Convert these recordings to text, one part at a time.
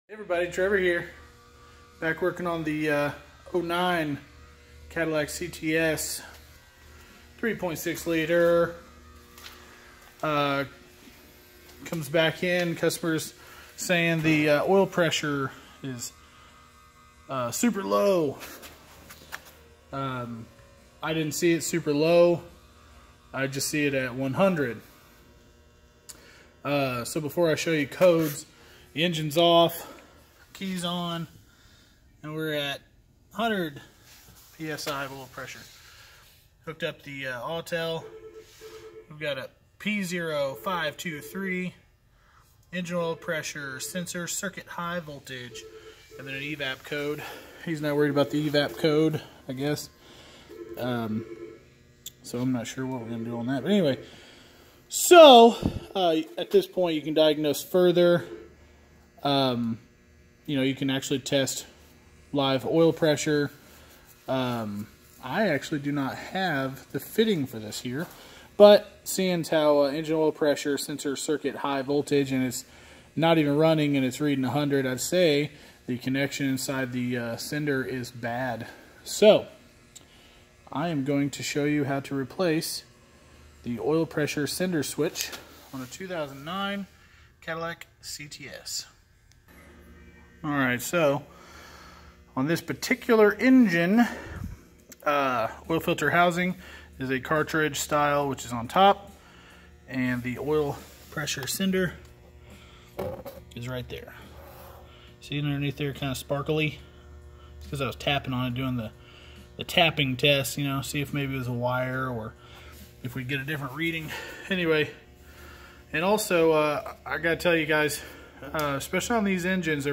Hey everybody, Trevor here. Back working on the 09 Cadillac Cts 3.6 liter. Comes back in, customers saying the oil pressure is super low. I didn't see it super low. I just see it at 100. So before I show you codes, the engine's off, keys on, and we're at 100 psi of oil pressure. Hooked up the Autel. We've got a P0523 engine oil pressure sensor, circuit high voltage, and then an evap code. He's not worried about the evap code, I guess. So I'm not sure what we're going to do on that. But anyway, so at this point you can diagnose further. You know, you can actually test live oil pressure. I actually do not have the fitting for this here, but seeing how engine oil pressure sensor circuit high voltage and it's not even running and it's reading 100, I'd say the connection inside the sender is bad. So I am going to show you how to replace the oil pressure sender switch on a 2009 Cadillac Cts. Alright, so on this particular engine, oil filter housing is a cartridge style, which is on top, and the oil pressure sender is right there. See it underneath there, kind of sparkly? It's because I was tapping on it, doing the tapping test, you know, see if maybe it was a wire or if we get a different reading. Anyway, and also I gotta tell you guys, especially on these engines,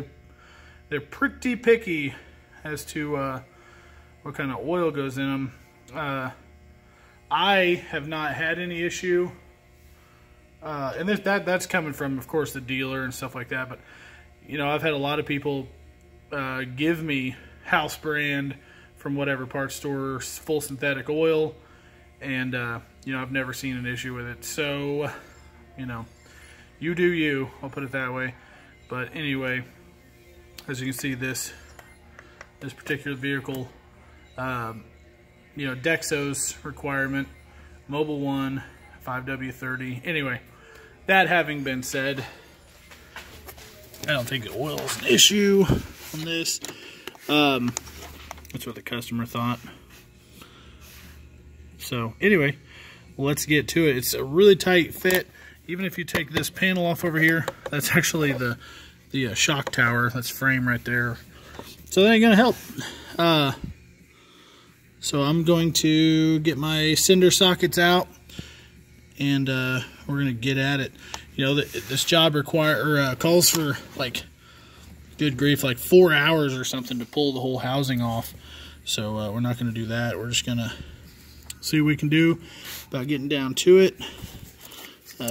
they're pretty picky as to what kind of oil goes in them. I have not had any issue, and that's coming from, of course, the dealer and stuff like that. But you know, I've had a lot of people give me house brand from whatever parts store, full synthetic oil, and you know, I've never seen an issue with it. So you know, you do you. I'll put it that way. But anyway, as you can see, this particular vehicle, you know, Dexo's requirement, Mobile 1, 5W30. Anyway, that having been said, I don't think the oil is an issue on this. That's what the customer thought. So anyway, let's get to it. It's a really tight fit. Even if you take this panel off over here, that's actually the shock tower. That's frame right there. So that ain't gonna help. So I'm going to get my sender sockets out, and we're gonna get at it. You know, this job calls for, like, good grief, like 4 hours or something to pull the whole housing off. So we're not gonna do that. We're just gonna see what we can do about getting down to it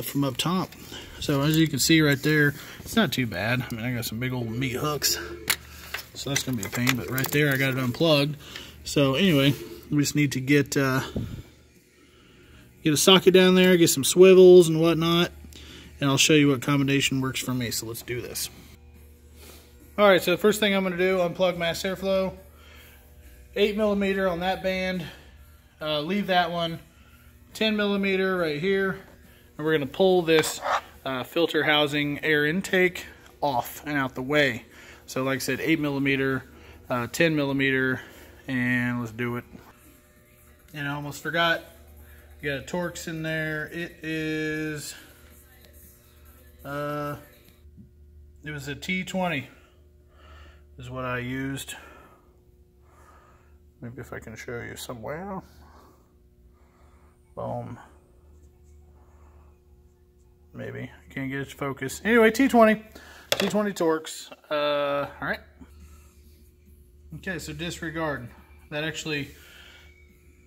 from up top. So as you can see right there, it's not too bad. I mean, I got some big old meat hooks, so that's gonna be a pain. But right there, I got it unplugged. So anyway, we just need to get a socket down there, get some swivels and whatnot, and I'll show you what combination works for me. So let's do this. All right, so the first thing I'm gonna do, unplug mass airflow, 8mm on that band, leave that one, 10mm right here, and we're gonna pull this filter housing air intake off and out the way. So like I said, 8mm, 10mm, and let's do it. And I almost forgot, you got a Torx in there. It is, it was a T20 is what I used. Maybe if I can show you somewhere. Boom. Maybe I can't get it to focus. Anyway, T20 Torx. All right. Okay, so disregard. That actually,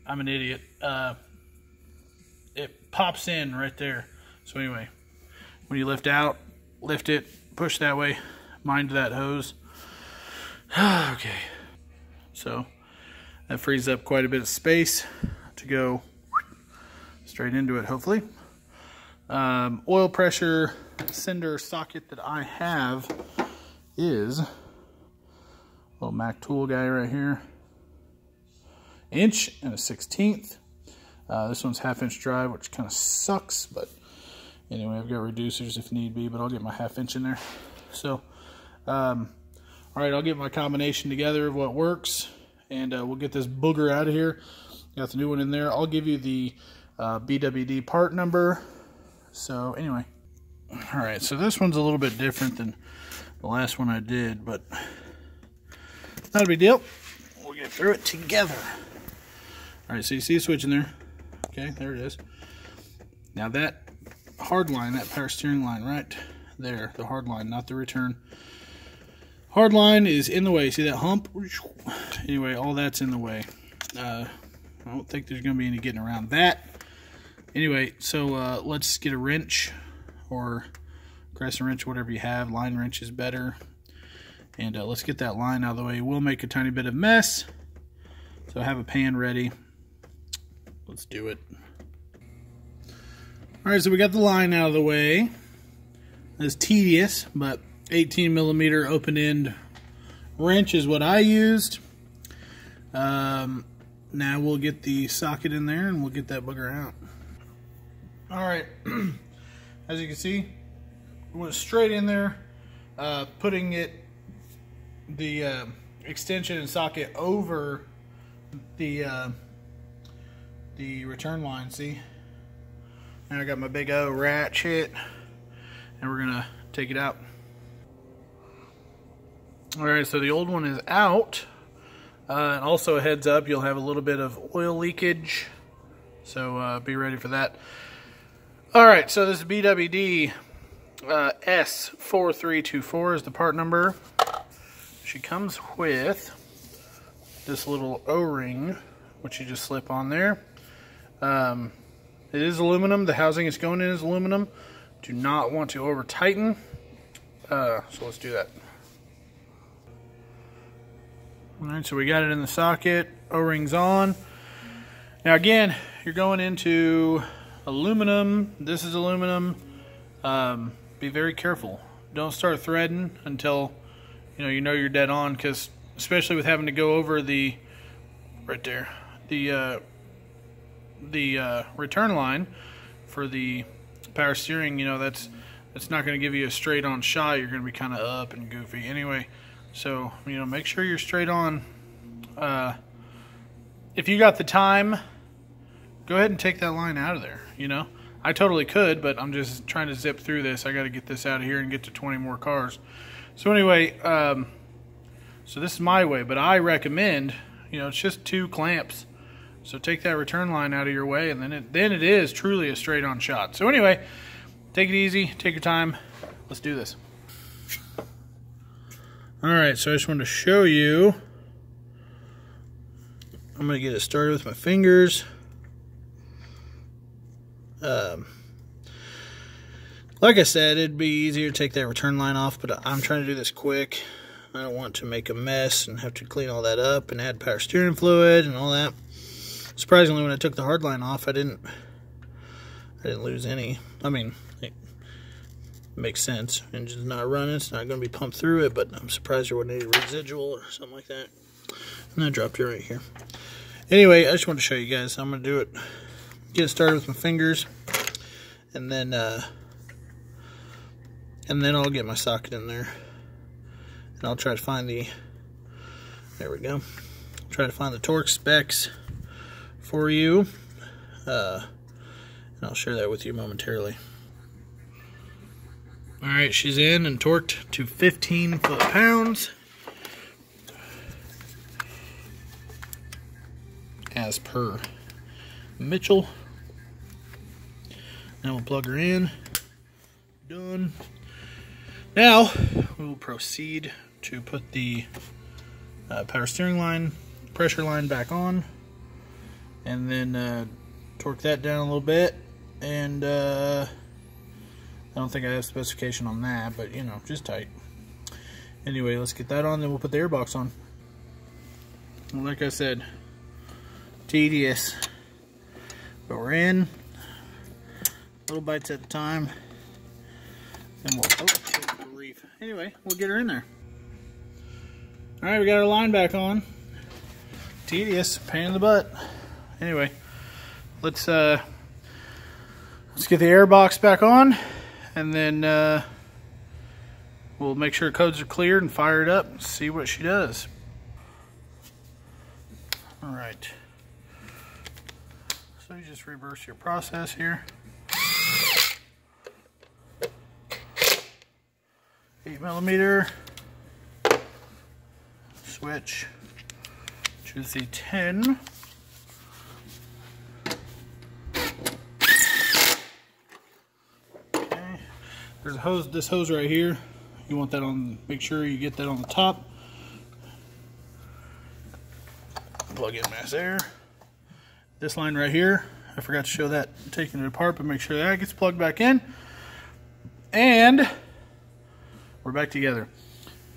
I'm an idiot. It pops in right there. So anyway, when you lift out, lift it, push that way, mind that hose. Okay. So that frees up quite a bit of space to go straight into it, hopefully. Oil pressure sender socket that I have is a little Mac tool guy right here. 1 1/16. This one's 1/2 inch drive, which kind of sucks, but anyway, I've got reducers if need be, but I'll get my 1/2 inch in there. So, all right, I'll get my combination together of what works, and we'll get this booger out of here. Got the new one in there. I'll give you the BWD part number. So anyway, all right, so this one's a little bit different than the last one I did, but not a big deal. We'll get through it together. All right, so you see a switch in there. Okay, there it is. Now that hard line, that power steering line right there, the hard line, not the return. Hard line is in the way. See that hump? Anyway, all that's in the way. I don't think there's going to be any getting around that. Anyway, so let's get a wrench or crescent wrench, whatever you have. Line wrench is better. And let's get that line out of the way. We'll make a tiny bit of mess. So I have a pan ready. Let's do it. All right, so we got the line out of the way. It's tedious, but 18 millimeter open end wrench is what I used. Now we'll get the socket in there and we'll get that bugger out. All right, as you can see, went straight in there, putting the extension and socket over the return line. See, now I got my big O ratchet, and we're gonna take it out. All right, so the old one is out. And also a heads up, you'll have a little bit of oil leakage, so be ready for that. All right, so this BWD S4324 is the part number. She comes with this little O-ring, which you just slip on there. It is aluminum. The housing it's going in is aluminum. Do not want to over tighten. So let's do that. All right, so we got it in the socket. O-ring's on. Now again, you're going into aluminum. This is aluminum. Be very careful. Don't start threading until you know you're dead on, because especially with having to go over the right there the return line for the power steering, that's not going to give you a straight on shot. You're going to be kind of up and goofy anyway. So make sure you're straight on. If you got the time, go ahead and take that line out of there. I totally could, but I'm just trying to zip through this. I got to get this out of here and get to 20 more cars. So anyway, so this is my way, but I recommend, it's just 2 clamps. So take that return line out of your way, and then it is truly a straight on shot. So anyway, take it easy, take your time. Let's do this. All right, so I just wanted to show you. I'm going to get it started with my fingers. Like I said, it'd be easier to take that return line off, but I'm trying to do this quick. I don't want to make a mess and have to clean all that up and add power steering fluid and all that. Surprisingly, when I took the hard line off, I didn't lose any. I mean, it makes sense. Engine's not running, it's not going to be pumped through it, but I'm surprised there wasn't any residual or something like that. And I dropped it right here. Anyway, I just want to show you guys. I'm going to do it. Get it started with my fingers, and then I'll get my socket in there, and I'll try to find the. There we go. Try to find the torque specs for you, and I'll share that with you momentarily. All right, she's in and torqued to 15 foot-pounds. As per Mitchell. Now we'll plug her in. Done. Now we will proceed to put the power steering line, pressure line back on, and then torque that down a little bit. And I don't think I have specification on that, but just tight. Anyway, let's get that on, then we'll put the airbox on. And like I said, tedious, but we're in. Little bites at a time. And we'll, oh, grief. Anyway, we'll get her in there. Alright, we got our line back on. Tedious, pain in the butt. Anyway, let's get the air box back on, and then we'll make sure codes are cleared and fire it up and see what she does. Alright. So you just reverse your process here. 8mm. Switch. Choose the 10. Okay. There's a hose, this hose right here. You want that on, make sure you get that on the top. Plug in mass air. This line right here, I forgot to show that taking it apart, but make sure that gets plugged back in. And we're back together.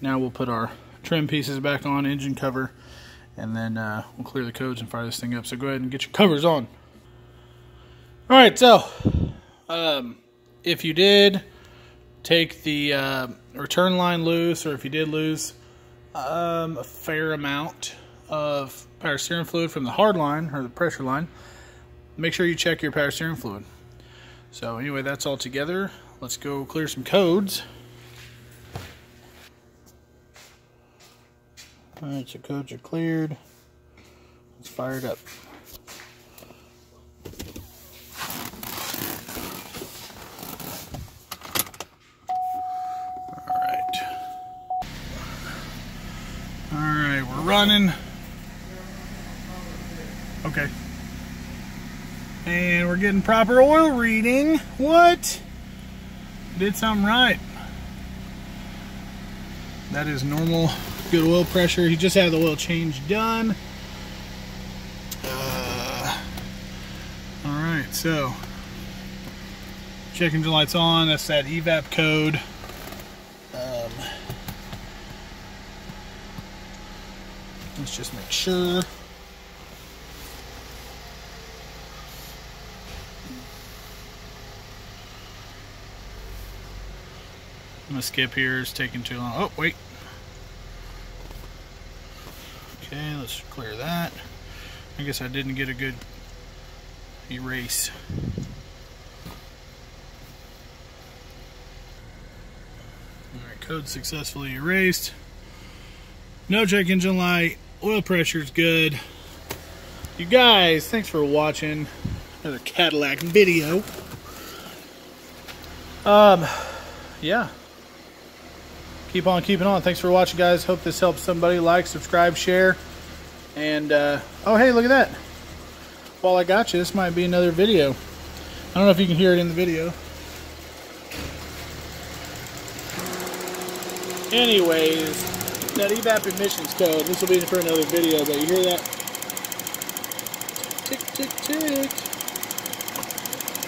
Now we'll put our trim pieces back on, engine cover, and then we'll clear the codes and fire this thing up. So go ahead and get your covers on. Alright, so if you did take the return line loose, or if you did lose a fair amount of power steering fluid from the hard line or the pressure line, make sure you check your power steering fluid. So anyway, that's all together. Let's go clear some codes. Alright, so codes are cleared. Let's fire it up. Alright, we're running. Okay. And we're getting proper oil reading. What? Did something right. That is normal. Good oil pressure. He just had the oil change done. Alright, so check engine lights on. That's that evap code. Let's just make sure. I'm gonna skip here. It's taking too long. Oh, wait. Okay, let's clear that. I guess I didn't get a good erase. Alright, code successfully erased. No check engine light. Oil pressure's good. You guys, thanks for watching another Cadillac video. Yeah. Keep on keeping on. Thanks for watching, guys. Hope this helps somebody. Like, subscribe, share. And, oh, hey, look at that. While I got you, this might be another video. I don't know if you can hear it in the video. Anyways, that evap emissions code, this will be for another video, but you hear that? Tick, tick, tick.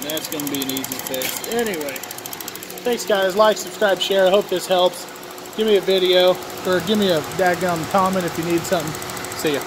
That's going to be an easy fix. Anyway, thanks, guys. Like, subscribe, share. I hope this helps. Give me a video, or give me a daggum comment if you need something. See ya.